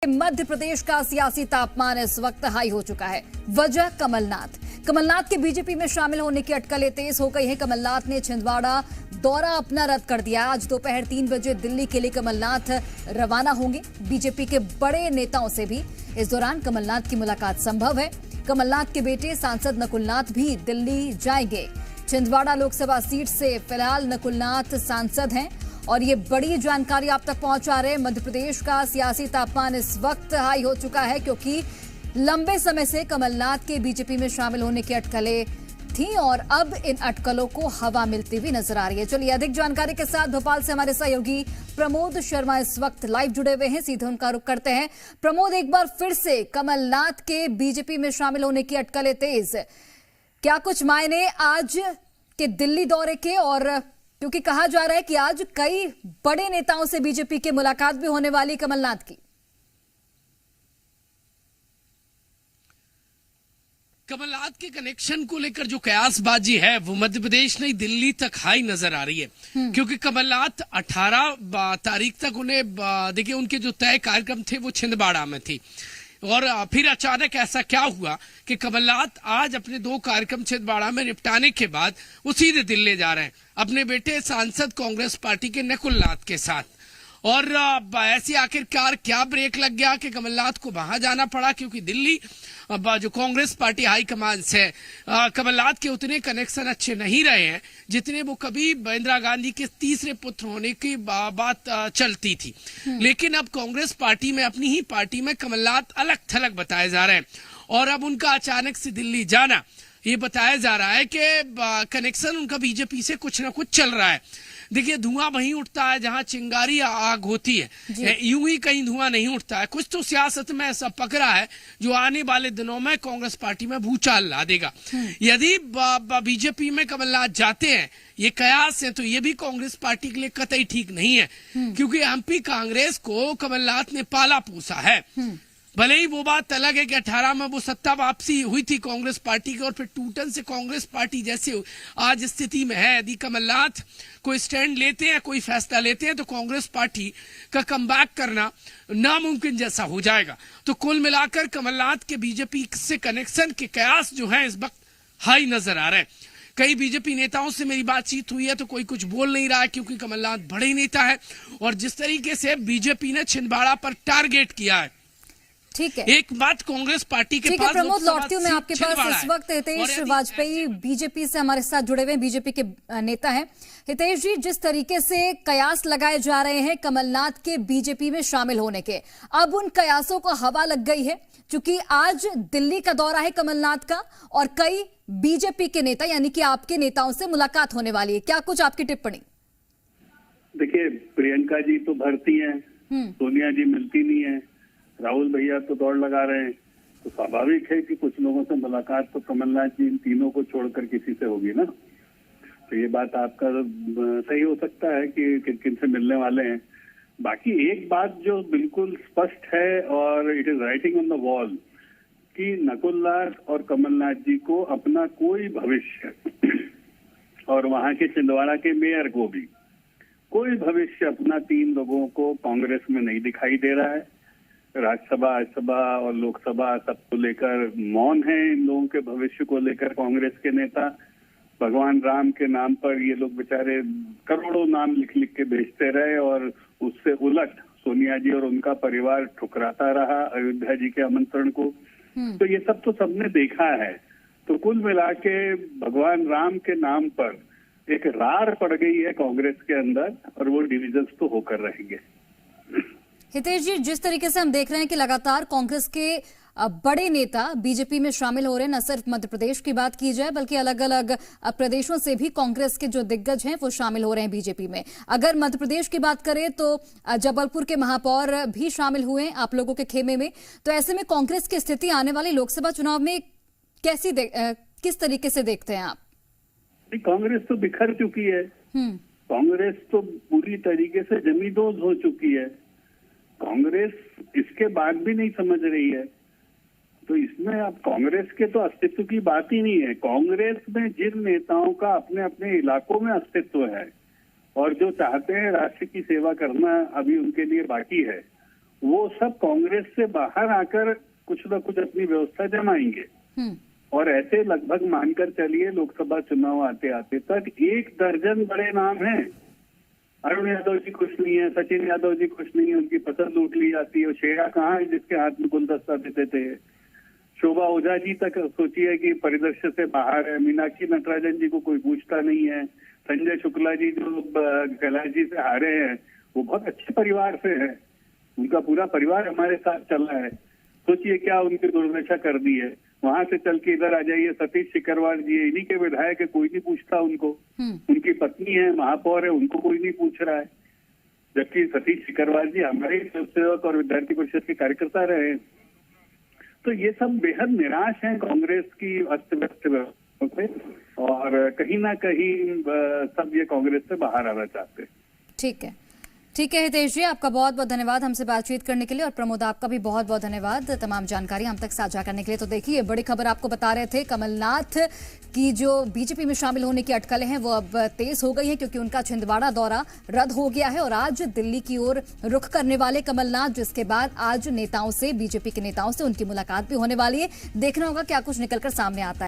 मध्य प्रदेश का सियासी तापमान इस वक्त हाई हो चुका है। वजह कमलनाथ के बीजेपी में शामिल होने की अटकलें तेज हो गई हैं। कमलनाथ ने छिंदवाड़ा दौरा अपना रद्द कर दिया। आज दोपहर 3 बजे दिल्ली के लिए कमलनाथ रवाना होंगे। बीजेपी के बड़े नेताओं से भी इस दौरान कमलनाथ की मुलाकात संभव है। कमलनाथ के बेटे सांसद नकुलनाथ भी दिल्ली जाएंगे। छिंदवाड़ा लोकसभा सीट से फिलहाल नकुलनाथ सांसद हैं और ये बड़ी जानकारी आप तक पहुंचा रहे हैं। मध्य प्रदेश का सियासी तापमान इस वक्त हाई हो चुका है क्योंकि लंबे समय से कमलनाथ के बीजेपी में शामिल होने की अटकलें थी और अब इन अटकलों को हवा मिलती हुई नजर आ रही है। चलिए अधिक जानकारी के साथ भोपाल से हमारे सहयोगी प्रमोद शर्मा इस वक्त लाइव जुड़े हुए हैं। सीधे उनका रुख करते हैं। प्रमोद, एक बार फिर से कमलनाथ के बीजेपी में शामिल होने की अटकलें तेज, क्या कुछ मायने आज के दिल्ली दौरे के? और क्योंकि कहा जा रहा है कि आज कई बड़े नेताओं से बीजेपी की मुलाकात भी होने वाली कमलनाथ की। कमलनाथ के कनेक्शन को लेकर जो कयासबाजी है वो मध्य प्रदेश नहीं दिल्ली तक हाई नजर आ रही है क्योंकि कमलनाथ 18 तारीख तक उन्हें देखिए उनके जो तय कार्यक्रम थे वो छिंदवाड़ा में थी और फिर अचानक ऐसा क्या हुआ कि कमलनाथ आज अपने 2 कार्यक्रम छिंदवाड़ा में निपटाने के बाद वो सीधे दिल्ली जा रहे हैं अपने बेटे सांसद कांग्रेस पार्टी के नकुलनाथ के साथ। और ऐसी आखिरकार क्या ब्रेक लग गया कि कमलनाथ को वहां जाना पड़ा क्योंकि दिल्ली जो कांग्रेस पार्टी हाईकमान से कमलनाथ के उतने कनेक्शन अच्छे नहीं रहे हैं जितने वो कभी इंदिरा गांधी के तीसरे पुत्र होने की बात चलती थी। लेकिन अब कांग्रेस पार्टी में अपनी ही पार्टी में कमलनाथ अलग थलग बताए जा रहे हैं और अब उनका अचानक से दिल्ली जाना ये बताया जा रहा है कि कनेक्शन उनका बीजेपी से कुछ ना कुछ चल रहा है। देखिए धुआं वहीं उठता है जहां चिंगारी आग होती है, यूं ही कहीं धुआं नहीं उठता है। कुछ तो सियासत में ऐसा पकड़ा है जो आने वाले दिनों में कांग्रेस पार्टी में भूचाल ला देगा। यदि बीजेपी में कमलनाथ जाते हैं ये कयास है तो ये भी कांग्रेस पार्टी के लिए कतई ठीक नहीं है क्योंकि एमपी कांग्रेस को कमलनाथ ने पाला पोसा है। भले ही वो बात अलग है कि 18 में वो सत्ता वापसी हुई थी कांग्रेस पार्टी की और फिर टूटन से कांग्रेस पार्टी जैसे आज स्थिति में है। यदि कमलनाथ कोई स्टैंड लेते हैं कोई फैसला लेते हैं तो कांग्रेस पार्टी का कमबैक करना नामुमकिन जैसा हो जाएगा। तो कुल मिलाकर कमलनाथ के बीजेपी से कनेक्शन के कयास जो है इस वक्त हाई नजर आ रहे हैं। कई बीजेपी नेताओं से मेरी बातचीत हुई है तो कोई कुछ बोल नहीं रहा है क्योंकि कमलनाथ बड़े नेता है और जिस तरीके से बीजेपी ने छिंदवाड़ा पर टारगेट किया है। ठीक है, एक बात कांग्रेस पार्टी के पास प्रमोद लौटती हूँ मैं आपके पास। इस वक्त हितेश वाजपेयी बीजेपी से हमारे साथ जुड़े हुए बीजेपी के नेता हैं। हितेश जी, जिस तरीके से कयास लगाए जा रहे हैं कमलनाथ के बीजेपी में शामिल होने के, अब उन कयासों को हवा लग गई है क्योंकि आज दिल्ली का दौरा है कमलनाथ का और कई बीजेपी के नेता यानी कि आपके नेताओं से मुलाकात होने वाली है। क्या कुछ आपकी टिप्पणी? देखिए, प्रियंका जी तो भरती हैं, सोनिया जी मिलती नहीं है, राहुल भैया तो दौड़ लगा रहे हैं, तो स्वाभाविक है कि कुछ लोगों से मुलाकात तो कमलनाथ जी इन तीनों को छोड़कर किसी से होगी ना। तो ये बात आपका सही हो सकता है कि किन से मिलने वाले हैं। बाकी एक बात जो बिल्कुल स्पष्ट है और it is writing on the wall कि नकुलनाथ और कमलनाथ जी को अपना कोई भविष्य और वहां के छिंदवाड़ा के मेयर को भी कोई भविष्य अपना 3 लोगों को कांग्रेस में नहीं दिखाई दे रहा है। राज्यसभा, राज्यसभा और लोकसभा सबको लेकर मौन है। इन लोगों के भविष्य को लेकर कांग्रेस के नेता भगवान राम के नाम पर ये लोग बेचारे करोड़ों नाम लिख लिख के बेचते रहे और उससे उलट सोनिया जी और उनका परिवार ठुकराता रहा अयोध्या जी के आमंत्रण को। तो ये सब तो सबने देखा है। तो कुल मिला के भगवान राम के नाम पर एक रार पड़ गई है कांग्रेस के अंदर और वो डिविजन्स तो होकर रहेंगे। हितेश जी, जिस तरीके से हम देख रहे हैं कि लगातार कांग्रेस के बड़े नेता बीजेपी में शामिल हो रहे हैं, न सिर्फ मध्य प्रदेश की बात की जाए बल्कि अलग अलग प्रदेशों से भी कांग्रेस के जो दिग्गज हैं वो शामिल हो रहे हैं बीजेपी में। अगर मध्य प्रदेश की बात करें तो जबलपुर के महापौर भी शामिल हुए हैं आप लोगों के खेमे में। तो ऐसे में कांग्रेस की स्थिति आने वाले लोकसभा चुनाव में किस तरीके से देखते हैं आप? कांग्रेस तो बिखर चुकी है, कांग्रेस तो पूरी तरीके से जमींदोज हो चुकी है। कांग्रेस इसके बाद भी नहीं समझ रही है। तो इसमें अब कांग्रेस के तो अस्तित्व की बात ही नहीं है। कांग्रेस में जिन नेताओं का अपने अपने इलाकों में अस्तित्व है और जो चाहते हैं राष्ट्र की सेवा करना अभी उनके लिए बाकी है, वो सब कांग्रेस से बाहर आकर कुछ न कुछ अपनी व्यवस्था जमाएंगे। और ऐसे लगभग मानकर चलिए लोकसभा चुनाव आते आते तक 1 दर्जन बड़े नाम हैं। अरुण यादव जी कुछ नहीं है, सचिन यादव जी कुछ नहीं है, उनकी पसंद लूट ली जाती है। शेरा कहाँ है जिसके हाथ में गुलदस्ता देते थे? शोभा ओझा जी तक सोचिए कि परिदृश्य से बाहर है। मीनाक्षी नटराजन जी को कोई पूछता नहीं है। संजय शुक्ला जी जो कैलाश जी से हारे हैं, वो बहुत अच्छे परिवार से है, उनका पूरा परिवार हमारे साथ चला है। सोचिए क्या उनकी दुर्दशा कर दी है। वहां से चल के इधर आ जाइए, सतीश सिकरवार जी, इन्हीं के विधायक है, कोई नहीं पूछता उनको। उनकी पत्नी है, महापौर है, उनको कोई नहीं पूछ रहा है। जबकि सतीश सिकरवार जी हमारे स्वयंसेवक और विद्यार्थी परिषद के कार्यकर्ता रहे। तो ये सब बेहद निराश हैं कांग्रेस की अस्त व्यस्त व्यवस्था से, और कहीं ना कहीं सब ये कांग्रेस से बाहर आना चाहते हैं। ठीक है हितेश जी, आपका बहुत बहुत धन्यवाद हमसे बातचीत करने के लिए। और प्रमोद, आपका भी बहुत बहुत धन्यवाद तमाम जानकारी हम तक साझा करने के लिए। तो देखिए, बड़ी खबर आपको बता रहे थे, कमलनाथ की जो बीजेपी में शामिल होने की अटकलें हैं वो अब तेज हो गई हैं, क्योंकि उनका छिंदवाड़ा दौरा रद्द हो गया है और आज दिल्ली की ओर रुख करने वाले कमलनाथ, जिसके बाद आज नेताओं से, बीजेपी के नेताओं से उनकी मुलाकात भी होने वाली है। देखना होगा क्या कुछ निकलकर सामने आता है।